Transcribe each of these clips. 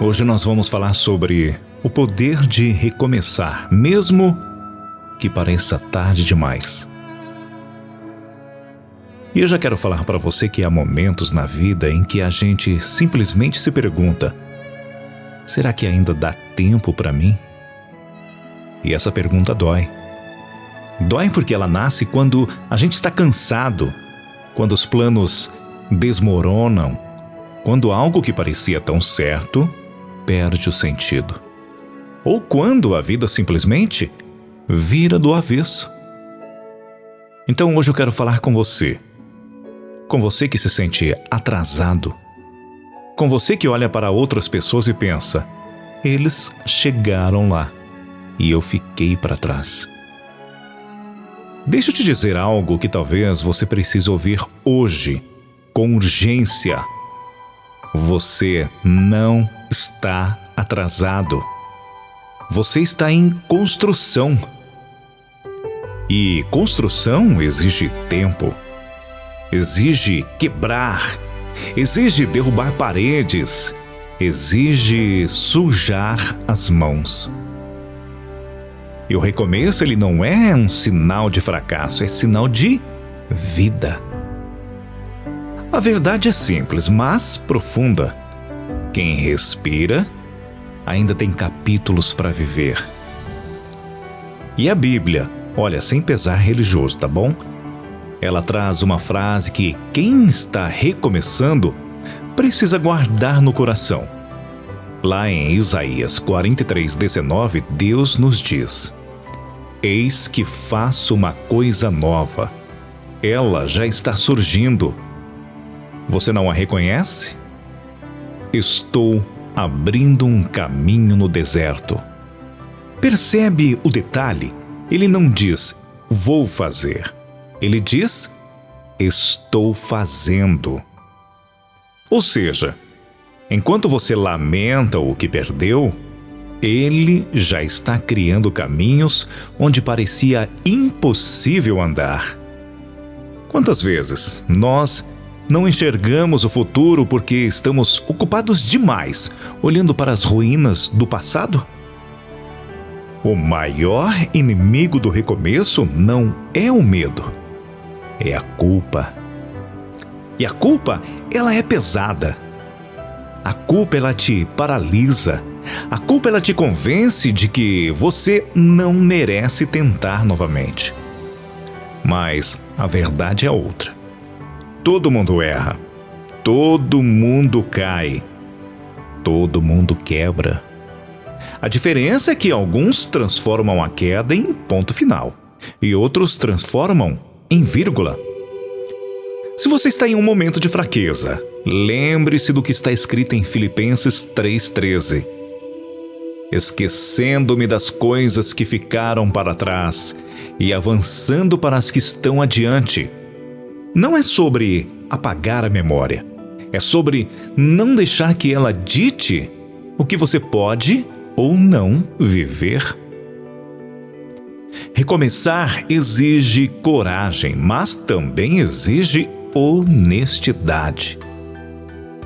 Hoje nós vamos falar sobre o poder de recomeçar, mesmo que pareça tarde demais. E eu já quero falar para você que há momentos na vida em que a gente simplesmente se pergunta: será que ainda dá tempo para mim? E essa pergunta dói. Dói porque ela nasce quando a gente está cansado, quando os planos desmoronam, quando algo que parecia tão certo perde o sentido. Ou quando a vida simplesmente vira do avesso. Então hoje eu quero falar com você que se sente atrasado, com você que olha para outras pessoas e pensa: eles chegaram lá e eu fiquei para trás. Deixa eu te dizer algo que talvez você precise ouvir hoje, com urgência. Você não está atrasado. Você está em construção. E construção exige tempo, exige quebrar, exige derrubar paredes, exige sujar as mãos. E o recomeço, ele não é um sinal de fracasso, é sinal de vida. A verdade é simples, mas profunda. Quem respira ainda tem capítulos para viver. E a Bíblia, olha, sem pesar religioso, tá bom? Ela traz uma frase que quem está recomeçando precisa guardar no coração. Lá em Isaías 43:19, Deus nos diz: eis que faço uma coisa nova. Ela já está surgindo. Você não a reconhece? Estou abrindo um caminho no deserto. Percebe o detalhe? Ele não diz, vou fazer. Ele diz, estou fazendo. Ou seja, enquanto você lamenta o que perdeu, ele já está criando caminhos onde parecia impossível andar. Quantas vezes nós não enxergamos o futuro porque estamos ocupados demais, olhando para as ruínas do passado? O maior inimigo do recomeço não é o medo, é a culpa. E a culpa, ela é pesada. A culpa, ela te paralisa. A culpa, ela te convence de que você não merece tentar novamente. Mas a verdade é outra. Todo mundo erra, todo mundo cai, todo mundo quebra. A diferença é que alguns transformam a queda em ponto final e outros transformam em vírgula. Se você está em um momento de fraqueza, lembre-se do que está escrito em Filipenses 3:13. Esquecendo-me das coisas que ficaram para trás e avançando para as que estão adiante. Não é sobre apagar a memória, é sobre não deixar que ela dite o que você pode ou não viver. Recomeçar exige coragem, mas também exige honestidade.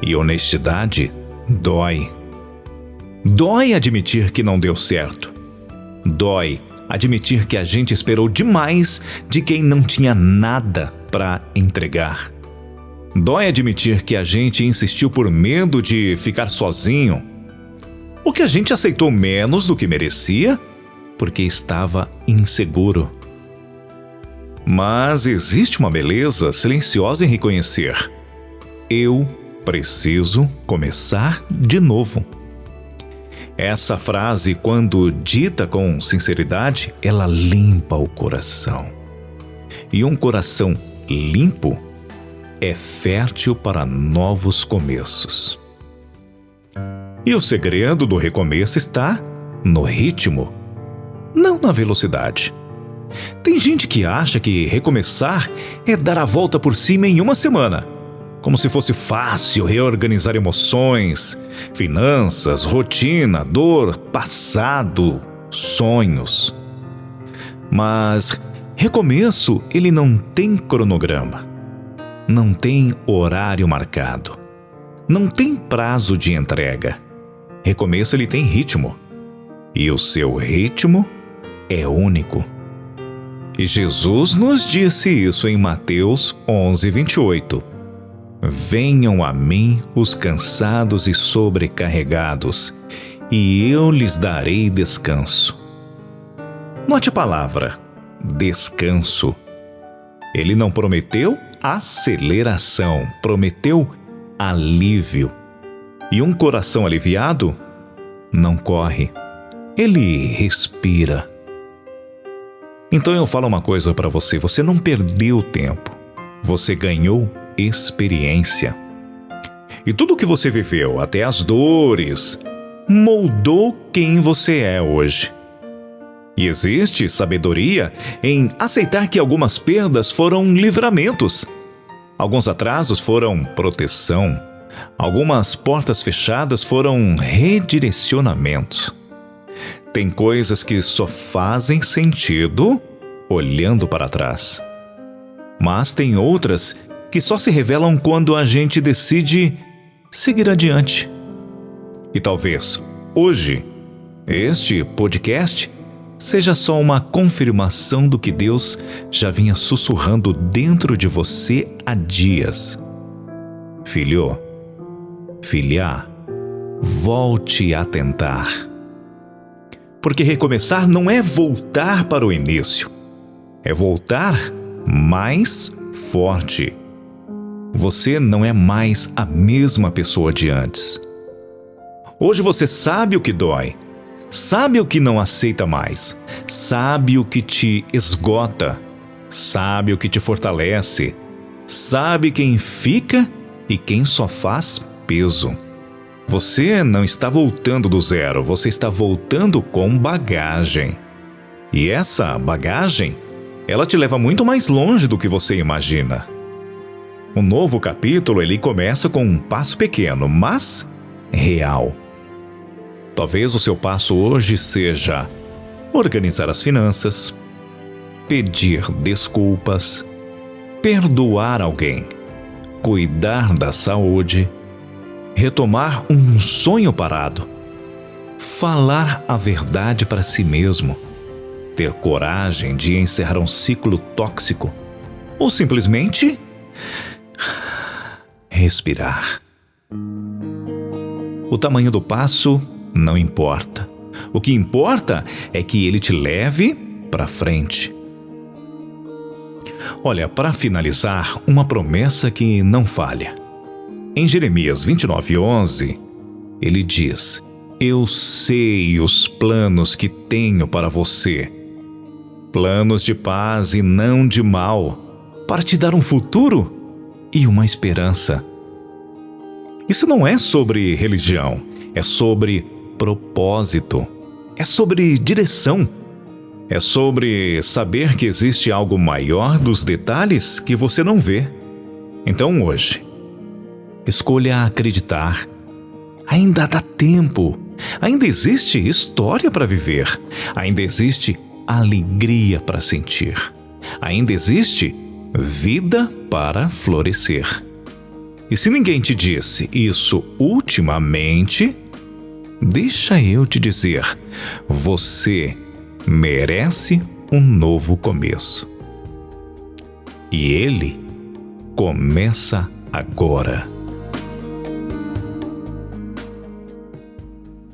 E honestidade dói. Dói admitir que não deu certo. Dói admitir que a gente esperou demais de quem não tinha nada para entregar. Dói admitir que a gente insistiu por medo de ficar sozinho, ou que a gente aceitou menos do que merecia porque estava inseguro. Mas existe uma beleza silenciosa em reconhecer: eu preciso começar de novo. Essa frase, quando dita com sinceridade, ela limpa o coração. E um coração limpo é fértil para novos começos. E o segredo do recomeço está no ritmo, não na velocidade. Tem gente que acha que recomeçar é dar a volta por cima em uma semana, como se fosse fácil reorganizar emoções, finanças, rotina, dor, passado, sonhos. Mas recomeço, ele não tem cronograma, não tem horário marcado, não tem prazo de entrega. Recomeço ele tem ritmo, e o seu ritmo é único. E Jesus nos disse isso em Mateus 11:28. Venham a mim os cansados e sobrecarregados, e eu lhes darei descanso. Note a palavra, descanso. Ele não prometeu aceleração, prometeu alívio. E um coração aliviado não corre, ele respira. Então eu falo uma coisa para você: você não perdeu tempo, você ganhou experiência. E tudo que você viveu, até as dores, moldou quem você é hoje. E existe sabedoria em aceitar que algumas perdas foram livramentos, alguns atrasos foram proteção, algumas portas fechadas foram redirecionamentos. Tem coisas que só fazem sentido olhando para trás, mas tem outras que só se revelam quando a gente decide seguir adiante. E talvez hoje este podcast seja só uma confirmação do que Deus já vinha sussurrando dentro de você há dias. Filho, filha, volte a tentar. Porque recomeçar não é voltar para o início, é voltar mais forte. Você não é mais a mesma pessoa de antes. Hoje você sabe o que dói, sabe o que não aceita mais, sabe o que te esgota, sabe o que te fortalece, sabe quem fica e quem só faz peso. Você não está voltando do zero, você está voltando com bagagem. E essa bagagem, ela te leva muito mais longe do que você imagina. Um novo capítulo, ele começa com um passo pequeno, mas real. Talvez o seu passo hoje seja organizar as finanças, pedir desculpas, perdoar alguém, cuidar da saúde, retomar um sonho parado, falar a verdade para si mesmo, ter coragem de encerrar um ciclo tóxico ou simplesmente respirar. O tamanho do passo não importa. O que importa é que ele te leve para frente. Olha, para finalizar, uma promessa que não falha. Em Jeremias 29:11, ele diz: Eu sei os planos que tenho para você, planos de paz e não de mal, para te dar um futuro e uma esperança. Isso não é sobre religião, é sobre propósito, é sobre direção, é sobre saber que existe algo maior dos detalhes que você não vê. Então hoje, escolha acreditar. Ainda dá tempo, ainda existe história para viver, ainda existe alegria para sentir, ainda existe vida para florescer. E se ninguém te disse isso ultimamente, deixa eu te dizer, você merece um novo começo. E ele começa agora.